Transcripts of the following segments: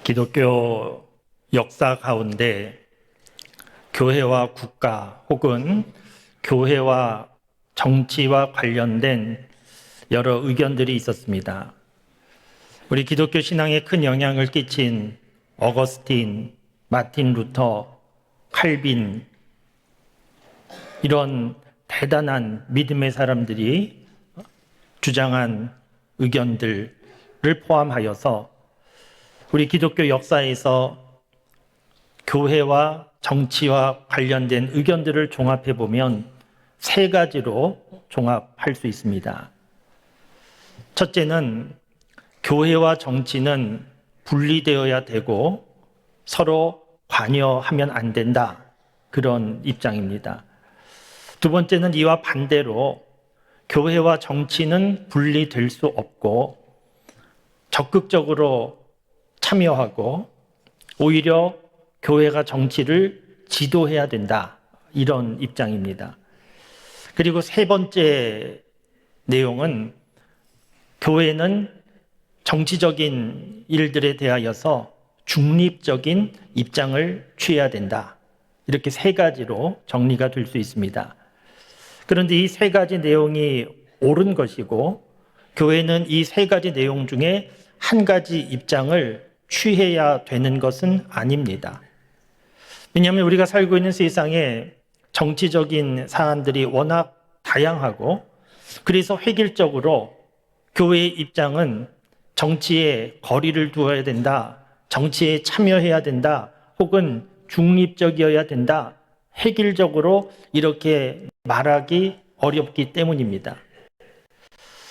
기독교 역사 가운데 교회와 국가 혹은 교회와 정치와 관련된 여러 의견들이 있었습니다. 우리 기독교 신앙에 큰 영향을 끼친 어거스틴, 마틴 루터, 칼빈, 이런 대단한 믿음의 사람들이 주장한 의견들을 포함하여서 우리 기독교 역사에서 교회와 정치와 관련된 의견들을 종합해 보면 세 가지로 종합할 수 있습니다. 첫째는 교회와 정치는 분리되어야 되고 서로 관여하면 안 된다. 그런 입장입니다. 두 번째는 이와 반대로 교회와 정치는 분리될 수 없고 적극적으로 참여하고 오히려 교회가 정치를 지도해야 된다. 이런 입장입니다. 그리고 세 번째 내용은 교회는 정치적인 일들에 대하여서 중립적인 입장을 취해야 된다. 이렇게 세 가지로 정리가 될 수 있습니다. 그런데 이 세 가지 내용이 옳은 것이고 교회는 이 세 가지 내용 중에 한 가지 입장을 취해야 되는 것은 아닙니다. 왜냐하면 우리가 살고 있는 세상에 정치적인 사안들이 워낙 다양하고 그래서 획일적으로 교회의 입장은 정치에 거리를 두어야 된다, 정치에 참여해야 된다, 혹은 중립적이어야 된다, 획일적으로 이렇게 말하기 어렵기 때문입니다.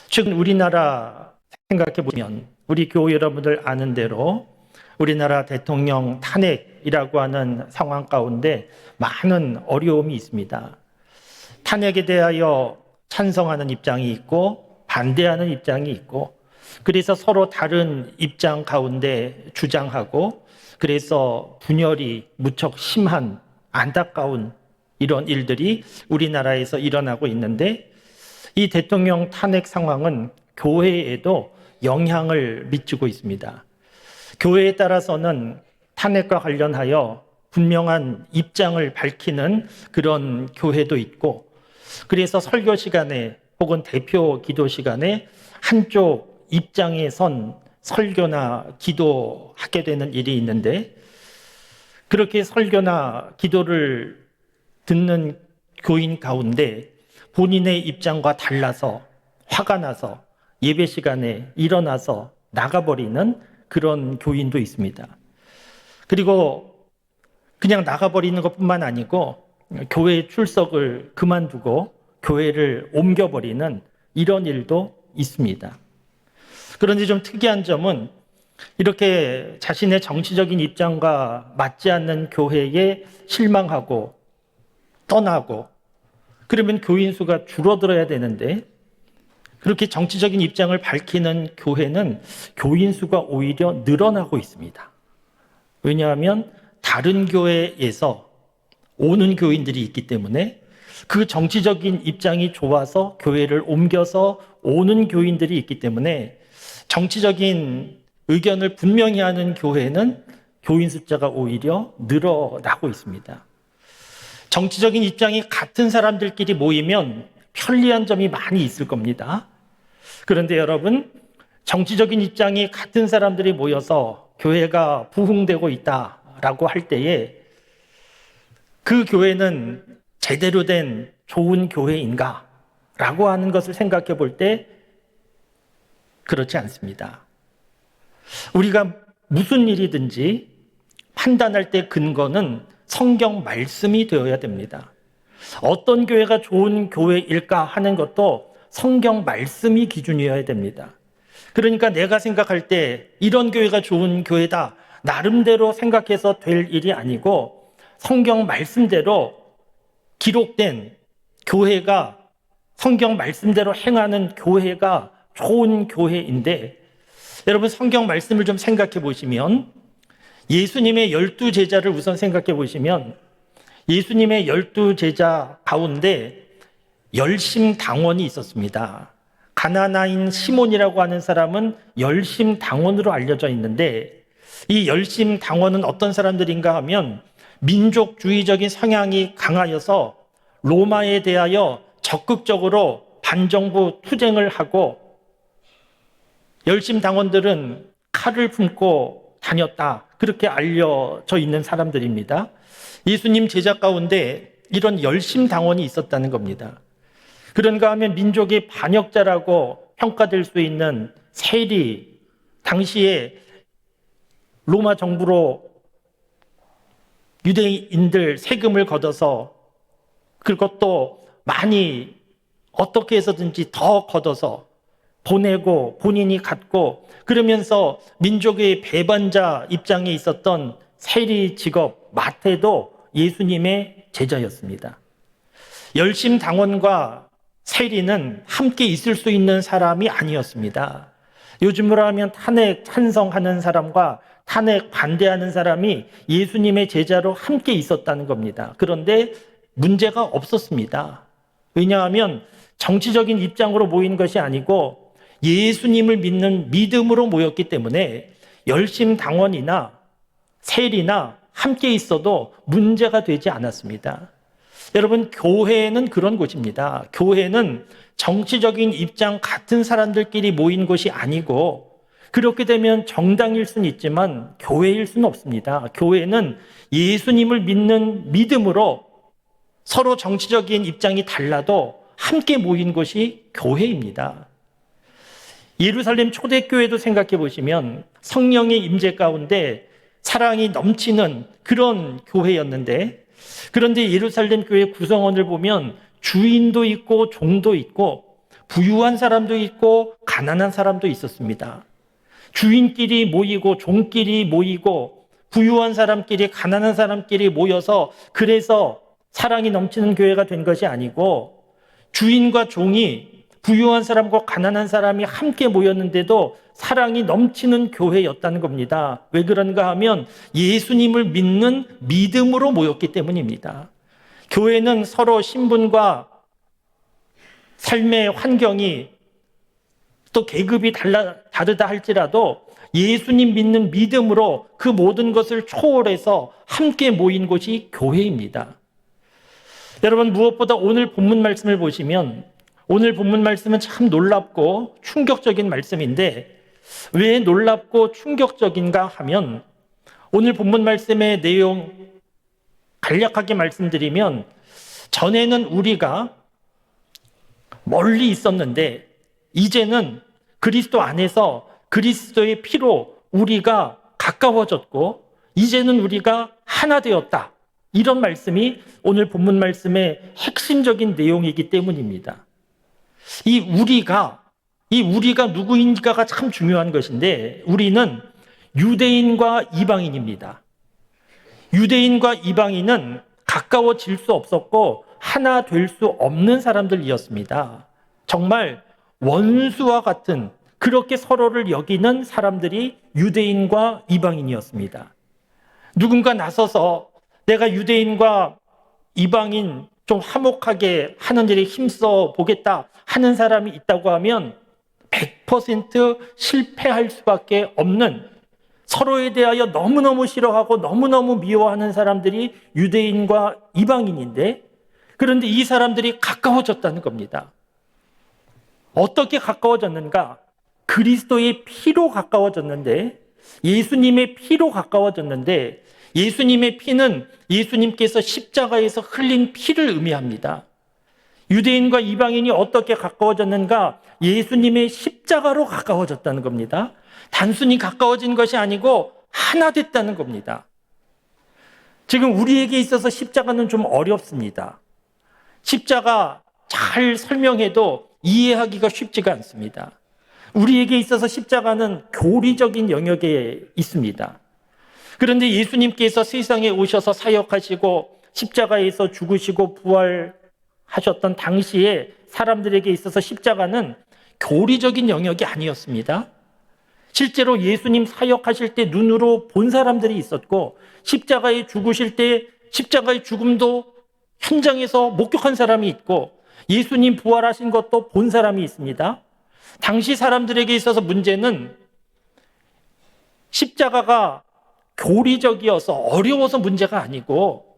최근 우리나라 생각해 보면 우리 교우 여러분들 아는 대로 우리나라 대통령 탄핵이라고 하는 상황 가운데 많은 어려움이 있습니다. 탄핵에 대하여 찬성하는 입장이 있고 반대하는 입장이 있고 그래서 서로 다른 입장 가운데 주장하고 그래서 분열이 무척 심한 안타까운 이런 일들이 우리나라에서 일어나고 있는데 이 대통령 탄핵 상황은 교회에도 영향을 미치고 있습니다. 교회에 따라서는 탄핵과 관련하여 분명한 입장을 밝히는 그런 교회도 있고 그래서 설교 시간에 혹은 대표 기도 시간에 한쪽 입장에 선 설교나 기도하게 되는 일이 있는데 그렇게 설교나 기도를 듣는 교인 가운데 본인의 입장과 달라서 화가 나서 예배 시간에 일어나서 나가버리는 그런 교인도 있습니다. 그리고 그냥 나가버리는 것뿐만 아니고 교회 출석을 그만두고 교회를 옮겨버리는 이런 일도 있습니다. 그런데 좀 특이한 점은 이렇게 자신의 정치적인 입장과 맞지 않는 교회에 실망하고 떠나고 그러면 교인 수가 줄어들어야 되는데 그렇게 정치적인 입장을 밝히는 교회는 교인 수가 오히려 늘어나고 있습니다. 왜냐하면 다른 교회에서 오는 교인들이 있기 때문에 그 정치적인 입장이 좋아서 교회를 옮겨서 오는 교인들이 있기 때문에 정치적인 의견을 분명히 하는 교회는 교인 숫자가 오히려 늘어나고 있습니다. 정치적인 입장이 같은 사람들끼리 모이면 편리한 점이 많이 있을 겁니다. 그런데 여러분, 정치적인 입장이 같은 사람들이 모여서 교회가 부흥되고 있다라고 할 때에 그 교회는 제대로 된 좋은 교회인가? 라고 하는 것을 생각해 볼 때 그렇지 않습니다. 우리가 무슨 일이든지 판단할 때 근거는 성경 말씀이 되어야 됩니다. 어떤 교회가 좋은 교회일까 하는 것도 성경 말씀이 기준이어야 됩니다. 그러니까 내가 생각할 때 이런 교회가 좋은 교회다 나름대로 생각해서 될 일이 아니고 성경 말씀대로 기록된 교회가 성경 말씀대로 행하는 교회가 좋은 교회인데 여러분 성경 말씀을 좀 생각해 보시면 예수님의 12제자를 우선 생각해 보시면 예수님의 12제자 가운데 열심당원이 있었습니다. 가나나인 시몬이라고 하는 사람은 열심당원으로 알려져 있는데 이 열심 당원은 어떤 사람들인가 하면 민족주의적인 성향이 강하여서 로마에 대하여 적극적으로 반정부 투쟁을 하고, 열심 당원들은 칼을 품고 다녔다, 그렇게 알려져 있는 사람들입니다. 예수님 제자 가운데 이런 열심 당원이 있었다는 겁니다. 그런가 하면 민족의 반역자라고 평가될 수 있는 세리, 당시에 로마 정부로 유대인들 세금을 걷어서, 그것도 많이 어떻게 해서든지 더 걷어서 보내고 본인이 갖고, 그러면서 민족의 배반자 입장에 있었던 세리 직업 마태도 예수님의 제자였습니다. 열심 당원과 세리는 함께 있을 수 있는 사람이 아니었습니다. 요즘으로 하면 탄핵 찬성하는 사람과 탄핵 반대하는 사람이 예수님의 제자로 함께 있었다는 겁니다. 그런데 문제가 없었습니다. 왜냐하면 정치적인 입장으로 모인 것이 아니고 예수님을 믿는 믿음으로 모였기 때문에 열심 당원이나 세리나 함께 있어도 문제가 되지 않았습니다. 여러분, 교회는 그런 곳입니다. 교회는 정치적인 입장 같은 사람들끼리 모인 곳이 아니고, 그렇게 되면 정당일 수는 있지만 교회일 수는 없습니다. 교회는 예수님을 믿는 믿음으로 서로 정치적인 입장이 달라도 함께 모인 곳이 교회입니다. 예루살렘 초대교회도 생각해 보시면 성령의 임재 가운데 사랑이 넘치는 그런 교회였는데, 그런데 예루살렘 교회 구성원을 보면 주인도 있고 종도 있고 부유한 사람도 있고 가난한 사람도 있었습니다. 주인끼리 모이고 종끼리 모이고 부유한 사람끼리 가난한 사람끼리 모여서 그래서 사랑이 넘치는 교회가 된 것이 아니고, 주인과 종이, 부유한 사람과 가난한 사람이 함께 모였는데도 사랑이 넘치는 교회였다는 겁니다. 왜 그런가 하면 예수님을 믿는 믿음으로 모였기 때문입니다. 교회는 서로 신분과 삶의 환경이 또 계급이 다르다 할지라도 예수님 믿는 믿음으로 그 모든 것을 초월해서 함께 모인 곳이 교회입니다. 여러분, 무엇보다 오늘 본문 말씀을 보시면, 오늘 본문 말씀은 참 놀랍고 충격적인 말씀인데, 왜 놀랍고 충격적인가 하면, 오늘 본문 말씀의 내용 간략하게 말씀드리면, 전에는 우리가 멀리 있었는데 이제는 그리스도 안에서 그리스도의 피로 우리가 가까워졌고 이제는 우리가 하나 되었다, 이런 말씀이 오늘 본문 말씀의 핵심적인 내용이기 때문입니다. 이 우리가 누구인가가 참 중요한 것인데, 우리는 유대인과 이방인입니다. 유대인과 이방인은 가까워질 수 없었고 하나 될 수 없는 사람들이었습니다. 정말 원수와 같은, 그렇게 서로를 여기는 사람들이 유대인과 이방인이었습니다. 누군가 나서서 내가 유대인과 이방인 좀 화목하게 하는 일에 힘써 보겠다 하는 사람이 있다고 하면 100% 실패할 수밖에 없는, 서로에 대하여 너무너무 싫어하고 너무너무 미워하는 사람들이 유대인과 이방인인데, 그런데 이 사람들이 가까워졌다는 겁니다. 어떻게 가까워졌는가? 그리스도의 피로 가까워졌는데, 예수님의 피로 가까워졌는데, 예수님의 피는 예수님께서 십자가에서 흘린 피를 의미합니다. 유대인과 이방인이 어떻게 가까워졌는가? 예수님의 십자가로 가까워졌다는 겁니다. 단순히 가까워진 것이 아니고 하나 됐다는 겁니다. 지금 우리에게 있어서 십자가는 좀 어렵습니다. 십자가 잘 설명해도 이해하기가 쉽지가 않습니다. 우리에게 있어서 십자가는 교리적인 영역에 있습니다. 그런데 예수님께서 세상에 오셔서 사역하시고 십자가에서 죽으시고 부활하셨던 당시에 사람들에게 있어서 십자가는 교리적인 영역이 아니었습니다. 실제로 예수님 사역하실 때 눈으로 본 사람들이 있었고, 십자가에 죽으실 때 십자가의 죽음도 현장에서 목격한 사람이 있고, 예수님 부활하신 것도 본 사람이 있습니다. 당시 사람들에게 있어서 문제는 십자가가 교리적이어서 어려워서 문제가 아니고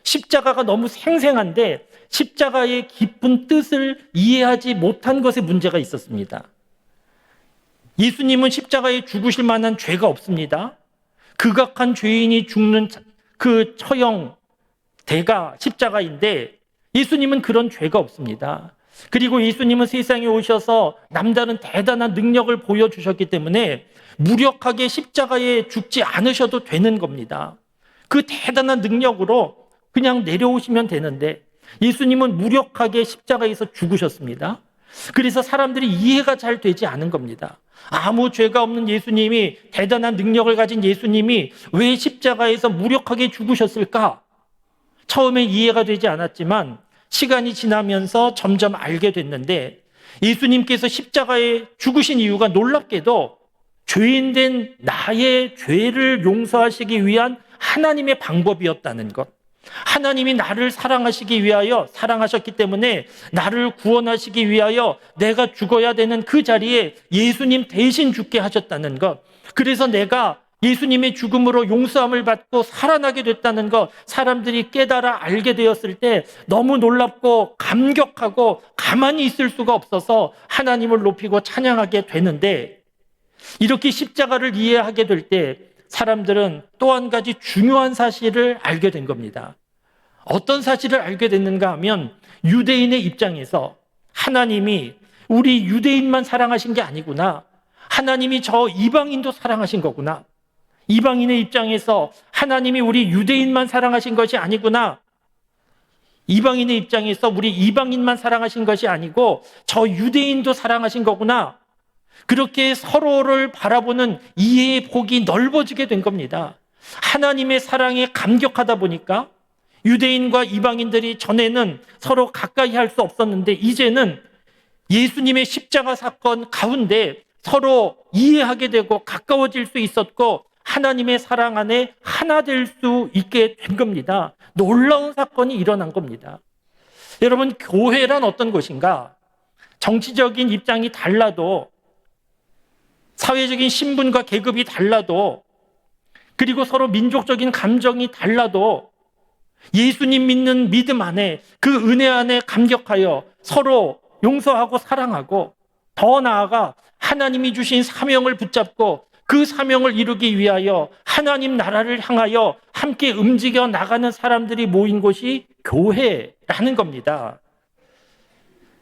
십자가가 너무 생생한데 십자가의 깊은 뜻을 이해하지 못한 것에 문제가 있었습니다. 예수님은 십자가에 죽으실 만한 죄가 없습니다. 극악한 죄인이 죽는 그 처형 대가 십자가인데 예수님은 그런 죄가 없습니다. 그리고 예수님은 세상에 오셔서 남다른 대단한 능력을 보여주셨기 때문에 무력하게 십자가에 죽지 않으셔도 되는 겁니다. 그 대단한 능력으로 그냥 내려오시면 되는데 예수님은 무력하게 십자가에서 죽으셨습니다. 그래서 사람들이 이해가 잘 되지 않은 겁니다. 아무 죄가 없는 예수님이, 대단한 능력을 가진 예수님이 왜 십자가에서 무력하게 죽으셨을까? 처음엔 이해가 되지 않았지만 시간이 지나면서 점점 알게 됐는데 예수님께서 십자가에 죽으신 이유가 놀랍게도 죄인된 나의 죄를 용서하시기 위한 하나님의 방법이었다는 것. 하나님이 나를 사랑하시기 위하여 사랑하셨기 때문에 나를 구원하시기 위하여 내가 죽어야 되는 그 자리에 예수님 대신 죽게 하셨다는 것. 그래서 내가 예수님의 죽음으로 용서함을 받고 살아나게 됐다는 것, 사람들이 깨달아 알게 되었을 때 너무 놀랍고 감격하고 가만히 있을 수가 없어서 하나님을 높이고 찬양하게 되는데, 이렇게 십자가를 이해하게 될 때 사람들은 또 한 가지 중요한 사실을 알게 된 겁니다. 어떤 사실을 알게 됐는가 하면 유대인의 입장에서 하나님이 우리 유대인만 사랑하신 게 아니구나. 하나님이 저 이방인도 사랑하신 거구나. 이방인의 입장에서 하나님이 우리 유대인만 사랑하신 것이 아니구나. 이방인의 입장에서 우리 이방인만 사랑하신 것이 아니고 저 유대인도 사랑하신 거구나. 그렇게 서로를 바라보는 이해의 폭이 넓어지게 된 겁니다. 하나님의 사랑에 감격하다 보니까 유대인과 이방인들이 전에는 서로 가까이 할 수 없었는데 이제는 예수님의 십자가 사건 가운데 서로 이해하게 되고 가까워질 수 있었고 하나님의 사랑 안에 하나 될 수 있게 된 겁니다. 놀라운 사건이 일어난 겁니다. 여러분, 교회란 어떤 것인가? 정치적인 입장이 달라도, 사회적인 신분과 계급이 달라도, 그리고 서로 민족적인 감정이 달라도 예수님 믿는 믿음 안에, 그 은혜 안에 감격하여 서로 용서하고 사랑하고, 더 나아가 하나님이 주신 사명을 붙잡고 그 사명을 이루기 위하여 하나님 나라를 향하여 함께 움직여 나가는 사람들이 모인 곳이 교회라는 겁니다.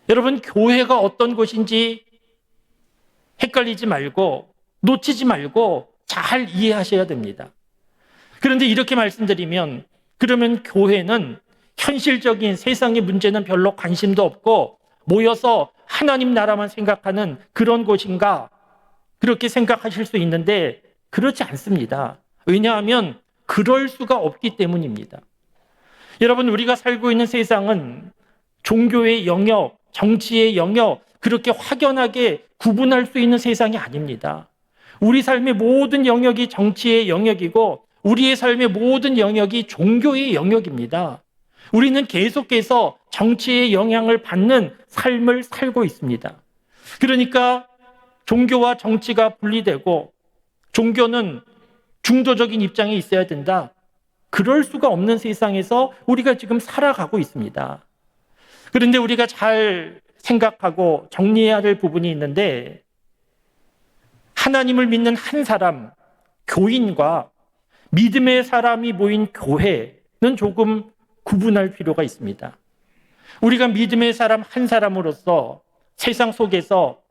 여러분, 교회가 어떤 곳인지 헷갈리지 말고 놓치지 말고 잘 이해하셔야 됩니다. 그런데 이렇게 말씀드리면, 그러면 교회는 현실적인 세상의 문제는 별로 관심도 없고 모여서 하나님 나라만 생각하는 그런 곳인가? 그렇게 생각하실 수 있는데 그렇지 않습니다. 왜냐하면 그럴 수가 없기 때문입니다. 여러분, 우리가 살고 있는 세상은 종교의 영역, 정치의 영역, 그렇게 확연하게 구분할 수 있는 세상이 아닙니다. 우리 삶의 모든 영역이 정치의 영역이고 우리의 삶의 모든 영역이 종교의 영역입니다. 우리는 계속해서 정치의 영향을 받는 삶을 살고 있습니다. 그러니까 종교와 정치가 분리되고 종교는 중도적인 입장에 있어야 된다. 그럴 수가 없는 세상에서 우리가 지금 살아가고 있습니다. 그런데 우리가 잘 생각하고 정리해야 할 부분이 있는데, 하나님을 믿는 한 사람, 교인과 믿음의 사람이 모인 교회는 조금 구분할 필요가 있습니다. 우리가 믿음의 사람 한 사람으로서 세상 속에서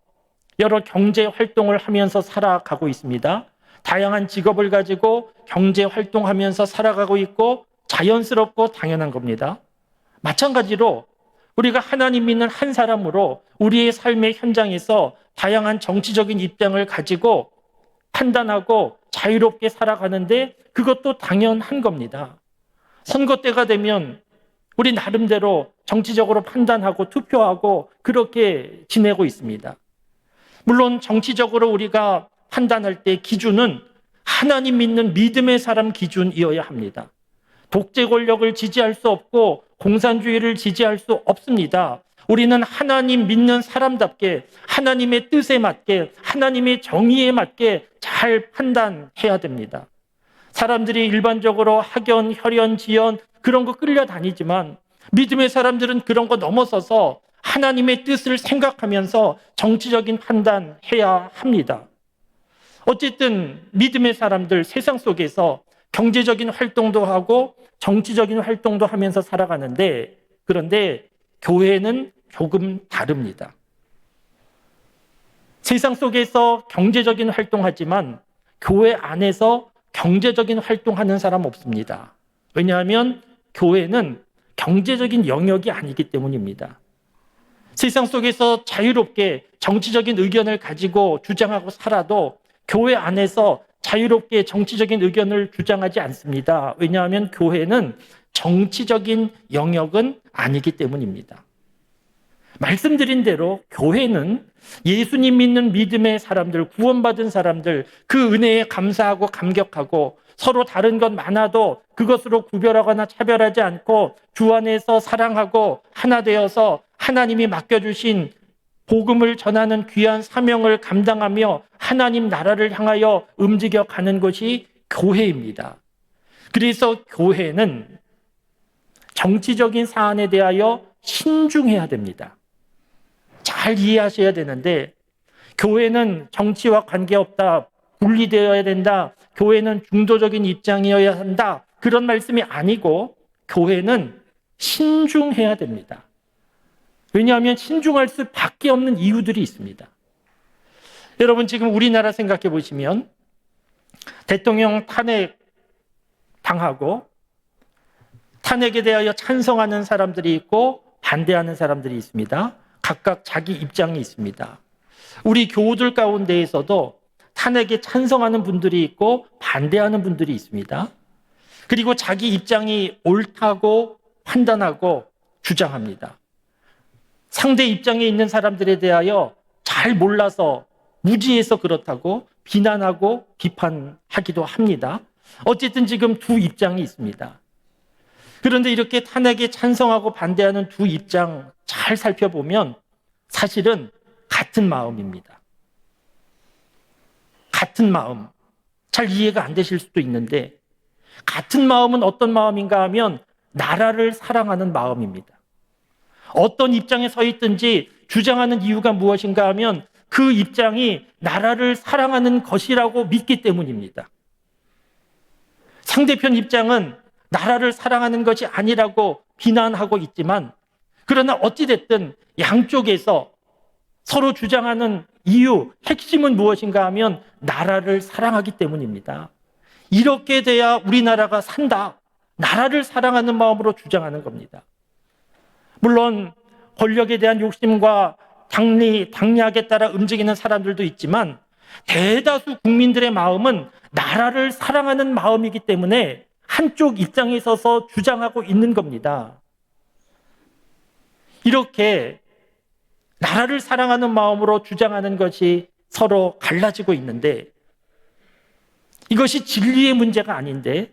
여러 경제 활동을 하면서 살아가고 있습니다. 다양한 직업을 가지고 경제 활동하면서 살아가고 있고 자연스럽고 당연한 겁니다. 마찬가지로 우리가 하나님 믿는 한 사람으로 우리의 삶의 현장에서 다양한 정치적인 입장을 가지고 판단하고 자유롭게 살아가는데 그것도 당연한 겁니다. 선거 때가 되면 우리 나름대로 정치적으로 판단하고 투표하고 그렇게 지내고 있습니다. 물론 정치적으로 우리가 판단할 때 기준은 하나님 믿는 믿음의 사람 기준이어야 합니다. 독재 권력을 지지할 수 없고 공산주의를 지지할 수 없습니다. 우리는 하나님 믿는 사람답게 하나님의 뜻에 맞게 하나님의 정의에 맞게 잘 판단해야 됩니다. 사람들이 일반적으로 학연, 혈연, 지연 그런 거 끌려다니지만 믿음의 사람들은 그런 거 넘어서서 하나님의 뜻을 생각하면서 정치적인 판단해야 합니다. 어쨌든 믿음의 사람들 세상 속에서 경제적인 활동도 하고 정치적인 활동도 하면서 살아가는데, 그런데 교회는 조금 다릅니다. 세상 속에서 경제적인 활동하지만 교회 안에서 경제적인 활동하는 사람 없습니다. 왜냐하면 교회는 경제적인 영역이 아니기 때문입니다. 세상 속에서 자유롭게 정치적인 의견을 가지고 주장하고 살아도 교회 안에서 자유롭게 정치적인 의견을 주장하지 않습니다. 왜냐하면 교회는 정치적인 영역은 아니기 때문입니다. 말씀드린 대로 교회는 예수님 믿는 믿음의 사람들, 구원받은 사람들, 그 은혜에 감사하고 감격하고 서로 다른 것 많아도 그것으로 구별하거나 차별하지 않고 주 안에서 사랑하고 하나 되어서 하나님이 맡겨주신 복음을 전하는 귀한 사명을 감당하며 하나님 나라를 향하여 움직여 가는 것이 교회입니다. 그래서 교회는 정치적인 사안에 대하여 신중해야 됩니다. 잘 이해하셔야 되는데, 교회는 정치와 관계없다, 분리되어야 된다, 교회는 중도적인 입장이어야 한다, 그런 말씀이 아니고 교회는 신중해야 됩니다. 왜냐하면 신중할 수밖에 없는 이유들이 있습니다. 여러분, 지금 우리나라 생각해 보시면 대통령 탄핵 당하고 탄핵에 대하여 찬성하는 사람들이 있고 반대하는 사람들이 있습니다. 각각 자기 입장이 있습니다. 우리 교우들 가운데에서도 탄핵에 찬성하는 분들이 있고 반대하는 분들이 있습니다. 그리고 자기 입장이 옳다고 판단하고 주장합니다. 상대 입장에 있는 사람들에 대하여 잘 몰라서 무지해서 그렇다고 비난하고 비판하기도 합니다. 어쨌든 지금 두 입장이 있습니다. 그런데 이렇게 탄핵에 찬성하고 반대하는 두 입장 잘 살펴보면 사실은 같은 마음입니다. 같은 마음. 잘 이해가 안 되실 수도 있는데, 같은 마음은 어떤 마음인가 하면 나라를 사랑하는 마음입니다. 어떤 입장에 서 있든지 주장하는 이유가 무엇인가 하면 그 입장이 나라를 사랑하는 것이라고 믿기 때문입니다. 상대편 입장은 나라를 사랑하는 것이 아니라고 비난하고 있지만, 그러나 어찌됐든 양쪽에서 서로 주장하는 이유, 핵심은 무엇인가 하면 나라를 사랑하기 때문입니다. 이렇게 돼야 우리나라가 산다. 나라를 사랑하는 마음으로 주장하는 겁니다. 물론 권력에 대한 욕심과 당리학에 따라 움직이는 사람들도 있지만 대다수 국민들의 마음은 나라를 사랑하는 마음이기 때문에 한쪽 입장에 서서 주장하고 있는 겁니다. 이렇게 나라를 사랑하는 마음으로 주장하는 것이 서로 갈라지고 있는데, 이것이 진리의 문제가 아닌데,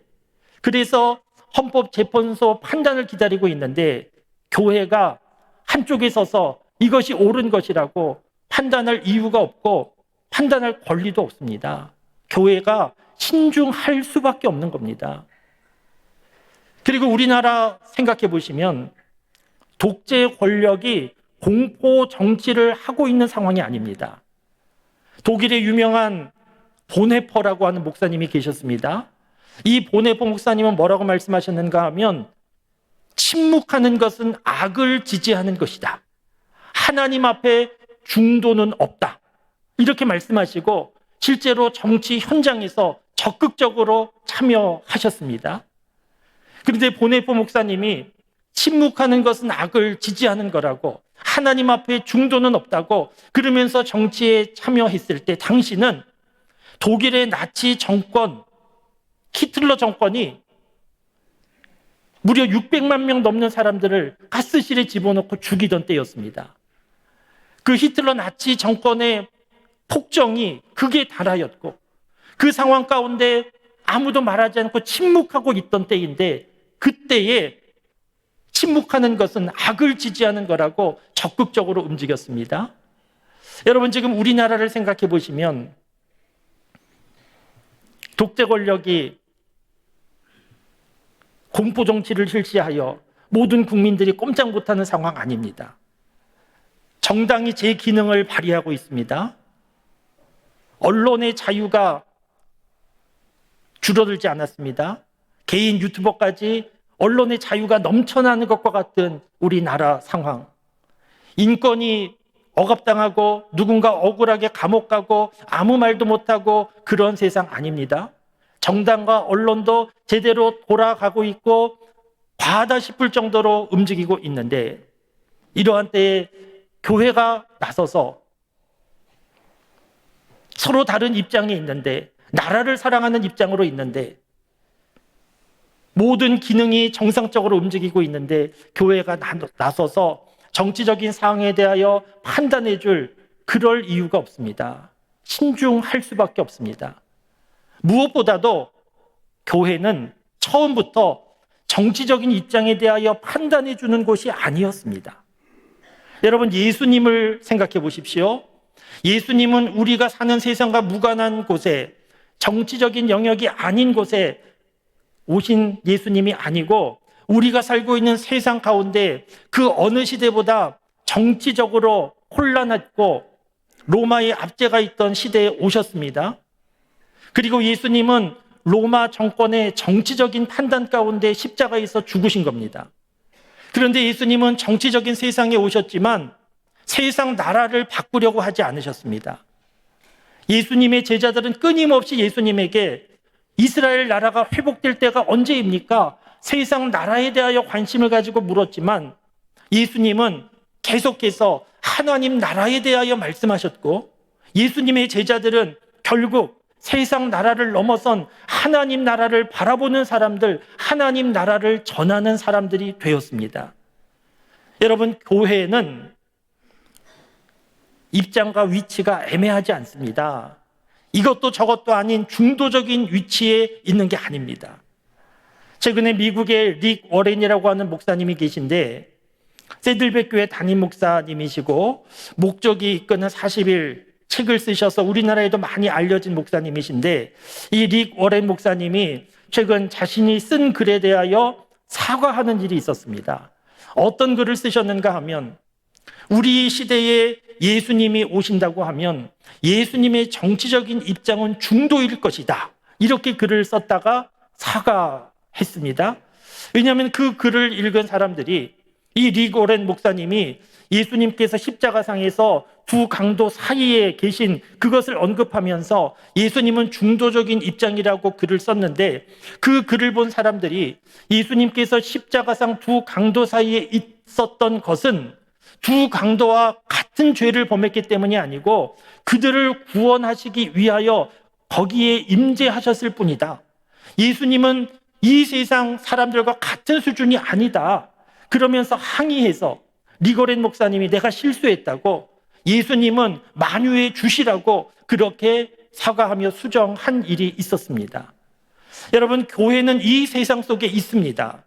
그래서 헌법재판소 판단을 기다리고 있는데 교회가 한쪽에 서서 이것이 옳은 것이라고 판단할 이유가 없고 판단할 권리도 없습니다. 교회가 신중할 수밖에 없는 겁니다. 그리고 우리나라 생각해 보시면 독재 권력이 공포 정치를 하고 있는 상황이 아닙니다. 독일의 유명한 보네퍼라고 하는 목사님이 계셨습니다. 이 보네퍼 목사님은 뭐라고 말씀하셨는가 하면, 침묵하는 것은 악을 지지하는 것이다. 하나님 앞에 중도는 없다. 이렇게 말씀하시고 실제로 정치 현장에서 적극적으로 참여하셨습니다. 그런데 보네퍼 목사님이 침묵하는 것은 악을 지지하는 거라고, 하나님 앞에 중도는 없다고 그러면서 정치에 참여했을 때, 당시는 독일의 나치 정권, 히틀러 정권이 무려 600만 명 넘는 사람들을 가스실에 집어넣고 죽이던 때였습니다. 그 히틀러 나치 정권의 폭정이 극에 달하였고, 그 상황 가운데 아무도 말하지 않고 침묵하고 있던 때인데, 그때에 침묵하는 것은 악을 지지하는 거라고 적극적으로 움직였습니다. 여러분, 지금 우리나라를 생각해 보시면 독재 권력이 공포 정치를 실시하여 모든 국민들이 꼼짝 못하는 상황 아닙니다. 정당이 제 기능을 발휘하고 있습니다. 언론의 자유가 줄어들지 않았습니다. 개인 유튜버까지 언론의 자유가 넘쳐나는 것과 같은 우리나라 상황. 인권이 억압당하고 누군가 억울하게 감옥 가고 아무 말도 못하고 그런 세상 아닙니다. 정당과 언론도 제대로 돌아가고 있고 과하다 싶을 정도로 움직이고 있는데, 이러한 때에 교회가 나서서 서로 다른 입장이 있는데, 나라를 사랑하는 입장으로 있는데, 모든 기능이 정상적으로 움직이고 있는데 교회가 나서서 정치적인 사항에 대하여 판단해 줄 그럴 이유가 없습니다. 신중할 수밖에 없습니다. 무엇보다도 교회는 처음부터 정치적인 입장에 대하여 판단해 주는 곳이 아니었습니다. 여러분, 예수님을 생각해 보십시오. 예수님은 우리가 사는 세상과 무관한 곳에, 정치적인 영역이 아닌 곳에 오신 예수님이 아니고, 우리가 살고 있는 세상 가운데 그 어느 시대보다 정치적으로 혼란했고 로마의 압제가 있던 시대에 오셨습니다. 그리고 예수님은 로마 정권의 정치적인 판단 가운데 십자가에서 죽으신 겁니다. 그런데 예수님은 정치적인 세상에 오셨지만 세상 나라를 바꾸려고 하지 않으셨습니다. 예수님의 제자들은 끊임없이 예수님에게 이스라엘 나라가 회복될 때가 언제입니까? 세상 나라에 대하여 관심을 가지고 물었지만 예수님은 계속해서 하나님 나라에 대하여 말씀하셨고, 예수님의 제자들은 결국 세상 나라를 넘어선 하나님 나라를 바라보는 사람들, 하나님 나라를 전하는 사람들이 되었습니다. 여러분, 교회는 입장과 위치가 애매하지 않습니다. 이것도 저것도 아닌 중도적인 위치에 있는 게 아닙니다. 최근에 미국의 릭 워렌이라고 하는 목사님이 계신데, 세들백 교회 담임 목사님이시고 목적이 이끄는 40일 책을 쓰셔서 우리나라에도 많이 알려진 목사님이신데, 이 릭 워렌 목사님이 최근 자신이 쓴 글에 대하여 사과하는 일이 있었습니다. 어떤 글을 쓰셨는가 하면, 우리 시대에 예수님이 오신다고 하면 예수님의 정치적인 입장은 중도일 것이다, 이렇게 글을 썼다가 사과했습니다. 왜냐하면 그 글을 읽은 사람들이 이 릭 워렌 목사님이 예수님께서 십자가상에서 두 강도 사이에 계신 그것을 언급하면서 예수님은 중도적인 입장이라고 글을 썼는데, 그 글을 본 사람들이 예수님께서 십자가상 두 강도 사이에 있었던 것은 두 강도와 같은 죄를 범했기 때문이 아니고 그들을 구원하시기 위하여 거기에 임재하셨을 뿐이다. 예수님은 이 세상 사람들과 같은 수준이 아니다. 그러면서 항의해서 릭 워렌 목사님이 내가 실수했다고, 예수님은 만유의 주시라고 그렇게 사과하며 수정한 일이 있었습니다. 여러분, 교회는 이 세상 속에 있습니다.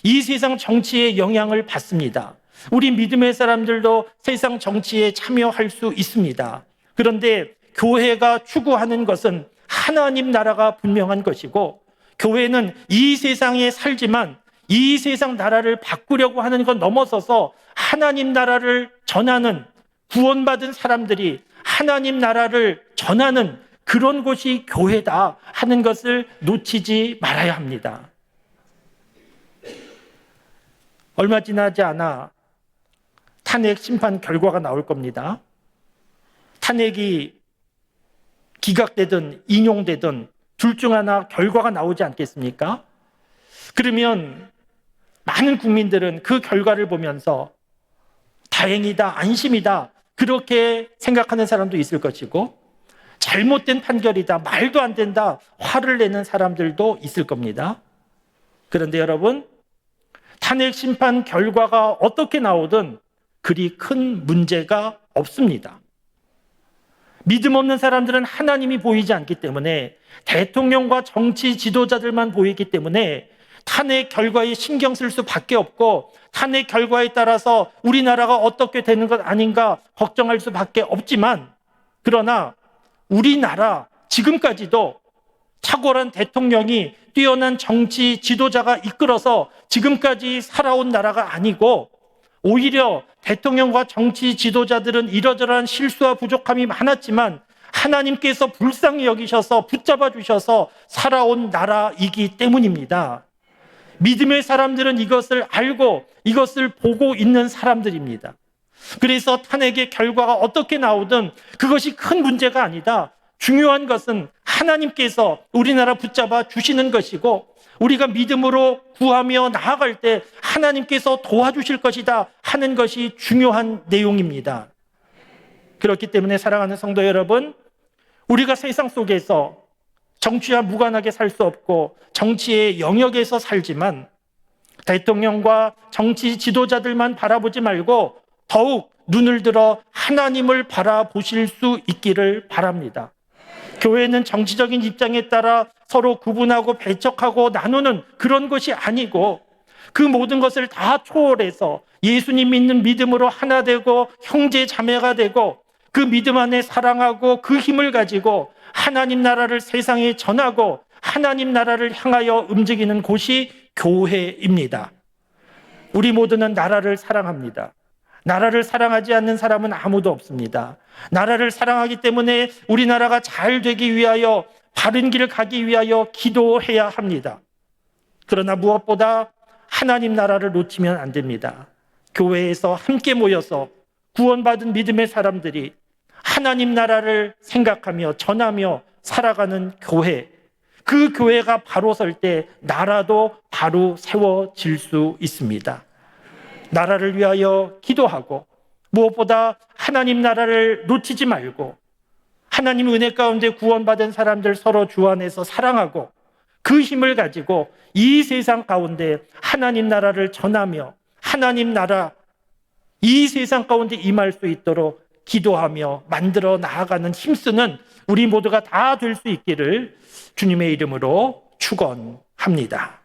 이 세상 정치에 영향을 받습니다. 우리 믿음의 사람들도 세상 정치에 참여할 수 있습니다. 그런데 교회가 추구하는 것은 하나님 나라가 분명한 것이고, 교회는 이 세상에 살지만 이 세상 나라를 바꾸려고 하는 것 넘어서서 하나님 나라를 전하는, 구원받은 사람들이 하나님 나라를 전하는 그런 곳이 교회다 하는 것을 놓치지 말아야 합니다. 얼마 지나지 않아 탄핵 심판 결과가 나올 겁니다. 탄핵이 기각되든 인용되든 둘 중 하나 결과가 나오지 않겠습니까? 그러면 많은 국민들은 그 결과를 보면서 다행이다, 안심이다, 그렇게 생각하는 사람도 있을 것이고, 잘못된 판결이다, 말도 안 된다, 화를 내는 사람들도 있을 겁니다. 그런데 여러분, 탄핵 심판 결과가 어떻게 나오든 그리 큰 문제가 없습니다. 믿음 없는 사람들은 하나님이 보이지 않기 때문에, 대통령과 정치 지도자들만 보이기 때문에 탄핵 결과에 신경 쓸 수밖에 없고, 탄핵 결과에 따라서 우리나라가 어떻게 되는 것 아닌가 걱정할 수밖에 없지만, 그러나 우리나라 지금까지도 탁월한 대통령이 뛰어난 정치 지도자가 이끌어서 지금까지 살아온 나라가 아니고, 오히려 대통령과 정치 지도자들은 이러저러한 실수와 부족함이 많았지만 하나님께서 불쌍히 여기셔서 붙잡아 주셔서 살아온 나라이기 때문입니다. 믿음의 사람들은 이것을 알고 이것을 보고 있는 사람들입니다. 그래서 탄핵의 결과가 어떻게 나오든 그것이 큰 문제가 아니다. 중요한 것은 하나님께서 우리나라 붙잡아 주시는 것이고, 우리가 믿음으로 구하며 나아갈 때 하나님께서 도와주실 것이다 하는 것이 중요한 내용입니다. 그렇기 때문에 사랑하는 성도 여러분, 우리가 세상 속에서 정치와 무관하게 살 수 없고 정치의 영역에서 살지만, 대통령과 정치 지도자들만 바라보지 말고 더욱 눈을 들어 하나님을 바라보실 수 있기를 바랍니다. 교회는 정치적인 입장에 따라 서로 구분하고 배척하고 나누는 그런 것이 아니고, 그 모든 것을 다 초월해서 예수님 믿는 믿음으로 하나 되고 형제 자매가 되고, 그 믿음 안에 사랑하고 그 힘을 가지고 하나님 나라를 세상에 전하고 하나님 나라를 향하여 움직이는 곳이 교회입니다. 우리 모두는 나라를 사랑합니다. 나라를 사랑하지 않는 사람은 아무도 없습니다. 나라를 사랑하기 때문에 우리나라가 잘 되기 위하여, 바른 길을 가기 위하여 기도해야 합니다. 그러나 무엇보다 하나님 나라를 놓치면 안 됩니다. 교회에서 함께 모여서 구원받은 믿음의 사람들이 하나님 나라를 생각하며 전하며 살아가는 교회, 그 교회가 바로 설 때 나라도 바로 세워질 수 있습니다. 나라를 위하여 기도하고, 무엇보다 하나님 나라를 놓치지 말고 하나님 은혜 가운데 구원받은 사람들 서로 주 안에서 사랑하고 그 힘을 가지고 이 세상 가운데 하나님 나라를 전하며 하나님 나라, 이 세상 가운데 임할 수 있도록 기도하며 만들어 나아가는 힘쓰는 우리 모두가 다 될 수 있기를 주님의 이름으로 축원합니다.